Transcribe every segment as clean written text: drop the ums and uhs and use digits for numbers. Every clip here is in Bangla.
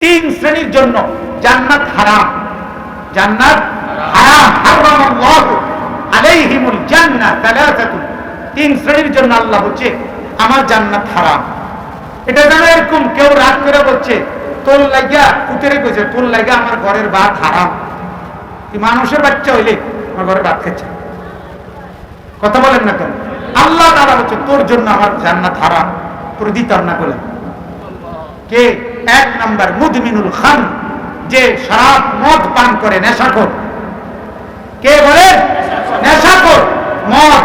তিন শ্রেণীর জন্য জান্নাত হারাম। জান্নাত হারাম। হারামাল্লাহু আলাইহিমুল জান্নাহ সালাসাতুন। তিন শ্রেণীর জন্য আল্লাহ বলছে আমার জান্নাত হারাম। এটা যেন এরকম কেউ রাগ করে বলছে তোর লাগা কুতেরে কইছে তোর লাগা আমার ঘরের ভাত হারাম। তুই মানুষের বাচ্চা হইলে আমার ঘরে ভাত খাচ্ছে, কথা বলেন না কেন? আল্লাহ তাআলা বলছে তোর জন্য আমার জান্নাত হারাম, তোর দিতাম না বলে। কে? এক নাম্বার মুদমিনুল খাম, যে শরাব মদ পান করে, নেশাখোর। কে বলে? নেশাখোর। মদ,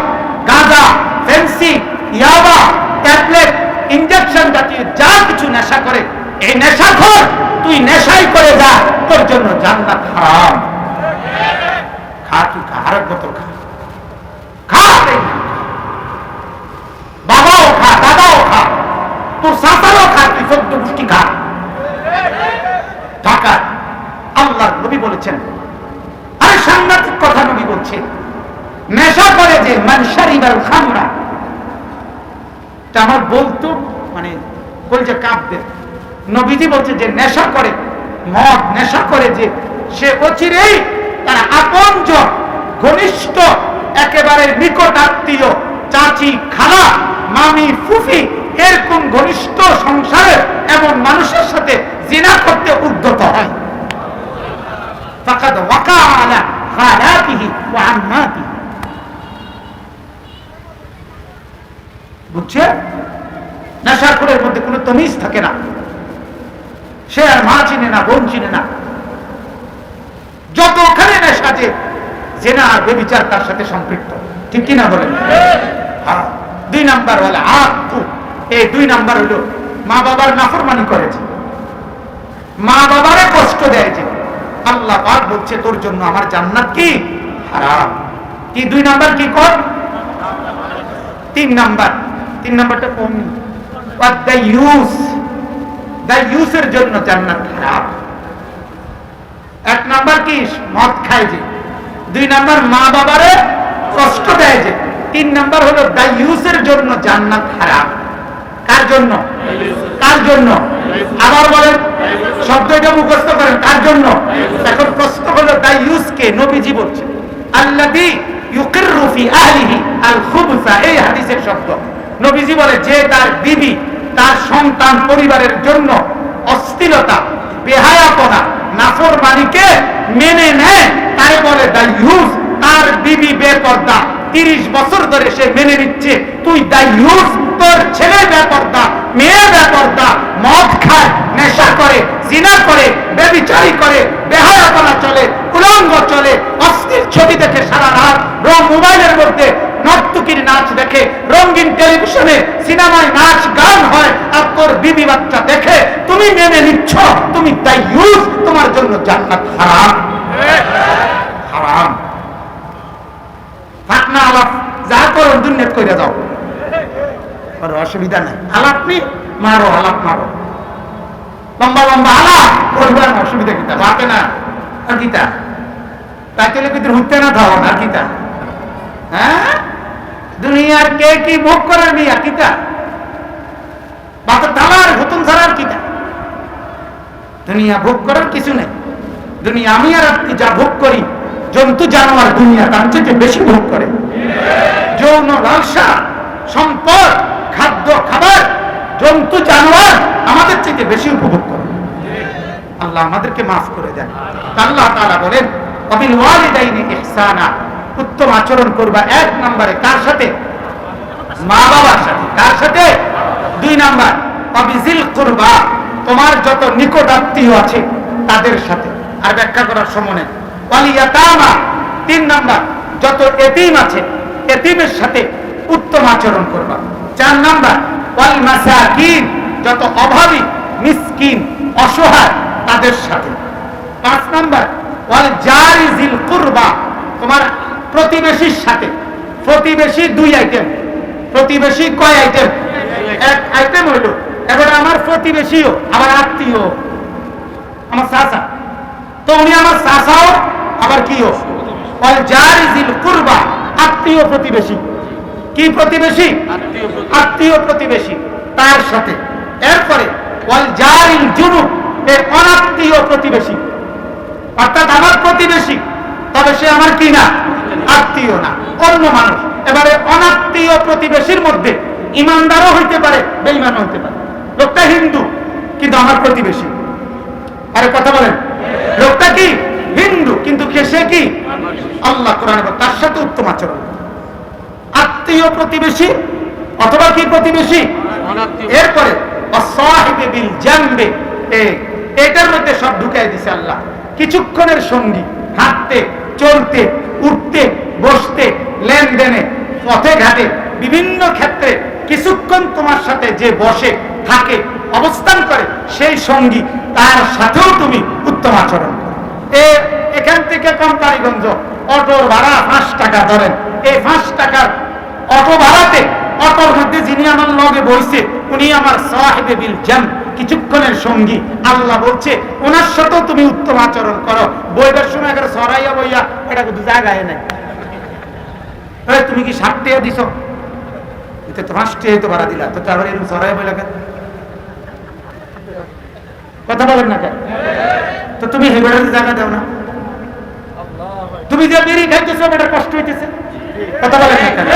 গাঁজা, ফেন্সি, ইয়াবা, ট্যাবলেট, ইনজেকশন জাতীয় যা কিছু নেশা করে, এই নেশাখোর তুই নেশাই করে যা, তোর জন্য জান্নাত হারাম। খা, তুই খা, আরেক বোতল খা, খা, বাবাও খা, দাদাও খা, তোর সাসারও খা, তুই 14 গোষ্ঠী খা। ঢাকা আল্লাহ নবী বলেছেন, আরে সাংঘাতিক কথা নবী বলছে, নেশা করে যে মান শারিবাল খামরা, তা আমার বলতো মানে বলছে কাঁপবে। নবীজি বলছে যে নেশা করে মদ, নেশা করে যে সে অচিরেই তার আপনজন, ঘনিষ্ঠ, একেবারে নিকট আত্মীয়, চাচি, খালা, মামি, ফুফি, এরকম ঘনিষ্ঠ সংসারের এমন মানুষের সাথে জিনা করতে উদ্যত হয়। ফাকাদ ওয়াকা আলা খালাতিহি ওয়া আম্মাতিহি। বুঝছে? নেশাখোরের মধ্যে কোনো তমিজ থাকে না, সে আর মা চিনে না, বোন চিনে না। যতখানে নেশা যে জেনা আর বেবিচার তার সাথে সম্পৃক্ত, ঠিক কিনা বলেন? হ্যাঁ। 2 নাম্বার হলো আকু। এই 2 নাম্বার হলো মা বাবার নাফরমানি করেছে, মা বাবারে কষ্ট দেয় যে, আল্লাহ পাক বলছে তোর জন্য আমার জান্নাত কি হারাম। কি 2 নাম্বার কি কর? 3 নাম্বার, 3 নাম্বারটা কোন? ওয়াদায়ুস। দায়ুসের জন্য জান্নাত হারাম। 1 নাম্বার কি? মদ খায় যে। 2 নাম্বার মা বাবারে কষ্ট দেয় যে। 3 নাম্বার হলো দায়ুসের জন্য জান্নাত হারাম। কার জন্য? কার জন্য? আবার বলেন, শব্দটা মুখস্থ করেন, কার জন্য? এখন প্রশ্ন হলো দায়ুসকে নবীজি বলছেন আল্লাযী ইউকিররু ফি আহলিহি আল খুবসা। এই হাদিসের শব্দ। নবীজি বলে যে তার বিবি, তার সন্তান, পরিবারের জন্য অস্থিরতা, বেহায়াপনা, নাফরমানিকে মেনে নেয়, তারে বলে দায়ুস। তার বিবি বেপরদা, 30 বছর ধরে সে মেনে নিচ্ছে, তুই দায়ুস। তোর ছেলে বেপরদা, মেয়ে বেপরদা, মদ খায়, নেশা করে, জিনা করে, ব্যভিচারী করে, বেহায়াপনা চলে, উলঙ্গ চলে, অস্থির ছবি দেখে সারা রাত, মোবাইলের মধ্যে নর্তকীর নাচ দেখে, রঙিন টেলিভিশনে সিনেমায় নাচ গান হয়, আর তোর বিবি বাচ্চা দেখে তুমি মেনে নিচ্ছ, তুমি দায়ুস। তোমার জন্য জান্নাত হারাম। হারাম। থাক না আলাপ, যা করো দুনিয়াত কইরা যাও, আর অসুবিধা নাই। আলাপ নি মারো, আলাপ মারো, লম্বা লম্বা আলাপ করবার অসুবিধা কিতা? বাতে না আর কিতা? তাই চলে কিন্তু হইতে না ধাও না কিতা? হ্যাঁ, দুনিয়ার কে কি ভোগ করার নিয়া কিতা? বাতে তালার হুতুম ছাড়ার কিতা? দুনিয়া ভোগ করার কিছু নেই। দুনিয়া আমি আর আপনি যা ভোগ করি, জন্তু জানোয়ার দুনিয়া তার চেয়ে বেশি ভোগ করে। যৌন লালসা, সম্পদ, খাদ্য, খাবার, জন্তু জানোয়ার আমাদের চেয়ে বেশি উপভোগ করে। আল্লাহ আমাদেরকে মাফ করে দেন। আল্লাহ তাআলা বলেন ওয়াবিল ওয়ালিদাইনি ইহসানা, উত্তম আচরণ করবা। 1 নম্বরে কার সাথে? মা বাবার সাথে। কার সাথে? 2 নাম্বার ওয়াবিজিল কুরবা, তোমার যত নিকট আত্মীয় আছে তাদের সাথে। আর ব্যাখ্যা করার সময় নেই। ওয়াল ইয়াতামা, 3 নাম্বার যত এতিম আছে এতিমের সাথে উত্তম আচরণ করবা। 4 নাম্বার ওয়াল মাসাকিন, যত অভাবী, মিসকিন, অসহায় তাদের সাথে। 5 নাম্বার ওয়াল জারিজিল কুরবা, তোমার প্রতিবেশীর সাথে। প্রতিবেশী 2 আইটেম। প্রতিবেশী কয় আইটেম? 1 আইটেম হইল এবার আমার প্রতিবেশীও আমার আত্মীয়, আমার চাচা, তো উনি আমার চাচাও আবার কিও? ওয়াল জারিজিল কুরবা, আত্মীয় প্রতিবেশী। কি প্রতিবেশী? আত্মীয় প্রতিবেশী, তার সাথে। এরপরে ওয়াল জারিল জুনুব, এ অনাত্মীয় প্রতিবেশী, অর্থাৎ আমার প্রতিবেশী, তবে সে আমার কি না, আত্মীয় না, অন্য মানুষ। এবারে অনাত্মীয় প্রতিবেশীর মধ্যে ইমানদারও হইতে পারে, বেঈমানও হইতে পারে। লোকটা হিন্দু কিন্তু আমার প্রতিবেশী, আরে কথা বলেন, লোকটা কি হিন্দু কিন্তু সে কি আল্লাহ কোরআনে বলে তার সাথে উত্তম আচরণ। আত্মীয় প্রতিবেশী অথবা কি প্রতিবেশী, এরপরে অসাহিবে বিল জামবে, এটার মধ্যে সব ঢুকাই দিছে আল্লাহ। কিছুক্ষণের সঙ্গী, হাঁটতে চলতে উঠতে বসতে লেনদেনে পথে ঘাটে বিভিন্ন ক্ষেত্রে কিছুক্ষণ তোমার সাথে যে বসে থাকে অবস্থান করে সেই সঙ্গী, তার সাথেও তুমি উত্তম আচরণ করো। এখান থেকে কোম্পানিগঞ্জ অটোর ভাড়া 5 টাকা ধরেন, এই 5 টাকার অটো ভাড়াতে অটোর মধ্যে যিনি আমার লগে বইছে উনি আমার সাহিবে বিল জাম, কিছুক্ষণের সঙ্গী। আল্লাহ বলছে ওনার সাথেও তুমি উত্তম আচরণ করো। বইবার সময় একেবারে সরাইয়া বইয়া এটা কিন্তু জায়গায় নাই, তুমি কি 60 টাকা দিছ, এটা তো 5 টাকা তো ভাড়া দিলা, তো আবার এরকম সরাইয়া বইলা কেন, কথা বলেন না কেন? তো তুমি হেবারে জায়গা দাও না, তুমি যে বিড়ি খাইতেছো এটা কষ্ট হইতেছে, কথা বলেন না কেন?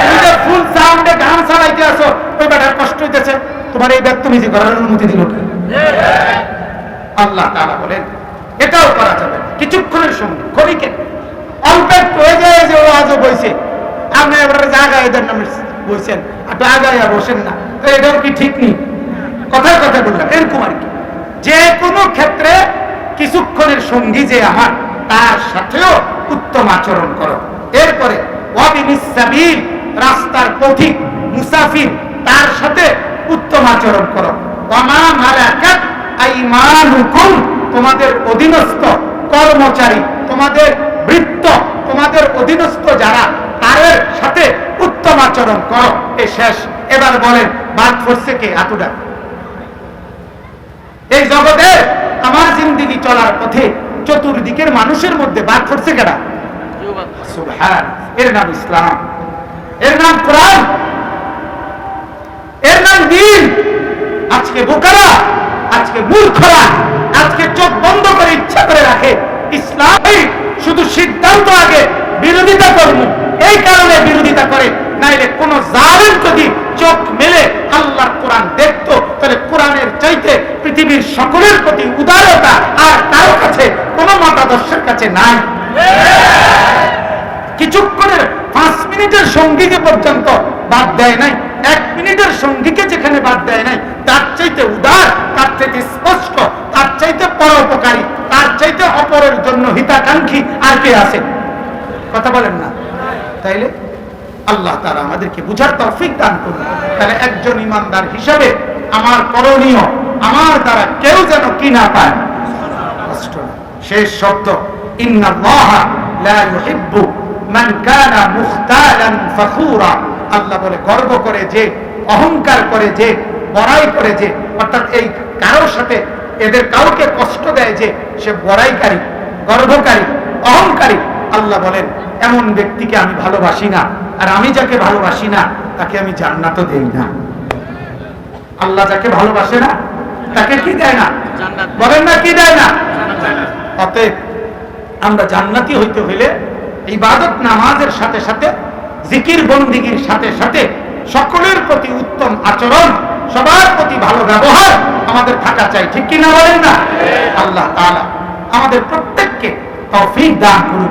তুমি যে ফুল সাউন্ডে গান চালাইতে আসো ওই বেটার কষ্ট হইতেছে, তোমার এই বদতমিজি করার অনুমতি দিল কে? আল্লাহ তাআলা বলেন এটাও করা যাবে কিছুক্ষণের সঙ্গে, ক্ষণিকে অল্প একটু হয়ে যায় যে ও আজও বইছে, আপনি এবারে জায়গায় এদের নামে বইছেন, একটু আগায় বসেন না, তো এটাও কি ঠিক নেই? কথায় কথা বললাম এরকম আর কি। যে কোনো ক্ষেত্রে কিছুক্ষণের সঙ্গী যে আমার, তার সাথেও উত্তম আচরণ করো। এরপরে ওয়াবিনিস সাবিল, রাস্তার পথিক মুসাফির, তার সাথে উত্তম আচরণ করো। ওয়ামা মালাকাত আইমানুকুম, তোমাদের অধীনস্থ কর্মচারী, তোমাদের ভৃত্য, তোমাদের অধীনস্থ যারা, তাদের সাথে উত্তম আচরণ করো। এ শেষ। এবার বলেন বাদ পড়ছে কে? হাতুডা। এই জগতে আমার জিন্দেগি চলার পথে চতুর্দিকের মানুষের মধ্যে বাদ পড়ছে কেডা? সুবহান। এর নাম ইসলাম, এর নাম কোরআন, এর নাম দ্বীন। আজকে বোকারা, আজকে মূর্খরা, আজকে চোখ বন্ধ করে ইচ্ছা করে রাখে ইসলামই শুধু সিদ্ধান্ত আগে বিরোধিতা করব, এই কারণে বিরোধিতা করে। নাইলে কোন জালেম যদি চোখ মেলে আল্লাহর কোরআন দেখতো, তাহলে কোরআনের চাইতে পৃথিবীর সকলের প্রতি উদারতা আর কারো কাছে কোন মতাদর্শের কাছে নাই। কিছুক্ষণের 5 মিনিটের সঙ্গীকে পর্যন্ত বাদ দেয় নাই, 1 মিনিটের সঙ্গীকে যেখানে বাদ দেয় নাই, তার চাইতে উদার, তার চাইতে স্পষ্ট, তার চাইতে পরোপকারী, তার চাইতে অপরের জন্য হিতাকাঙ্ক্ষী আর কে আছে? কথা বলেন না? তাইলে আল্লাহ তাআলা আমাদেরকে বুঝার তৌফিক দান করুন। তাহলে একজন ইমানদার হিসাবে আমার করণীয়, আমার দ্বারা কেউ যেন কি না পায়, কষ্ট না। শেষ শব্দ ইন্নাল্লাহা লা ইউহিব্বু মান কানা মুখতালান ফখুরা। আল্লাহ বলে গর্ব করে যে, অহংকার করে যে, বড়াই করে যে, অর্থাৎ এই কারোর সাথে এদের কাউকে কষ্ট দেয় যে, সে বড়াইকারী, গর্বকারী, অহংকারী। আল্লাহ বলেন এমন ব্যক্তিকে আমি ভালোবাসি না, আর আমি যাকে ভালোবাসি না তাকে আমি জান্নাতও দেই না। আল্লাহ যাকে ভালোবাসে না তাকে কি দেয় না? বলেন না কি দেয় না? অতএব আমরা জান্নাতি হইতে হইলে ইবাদত নামাজের সাথে সাথে, জিকির বন্দিগির সাথে সাথে সকলের প্রতি উত্তম আচরণ, সবার প্রতি ভালো ব্যবহার আমাদের থাকা চাই, ঠিক কিনা বলেন না? আল্লাহ তাআলা আমাদের প্রত্যেককে তৌফিক দান করুন।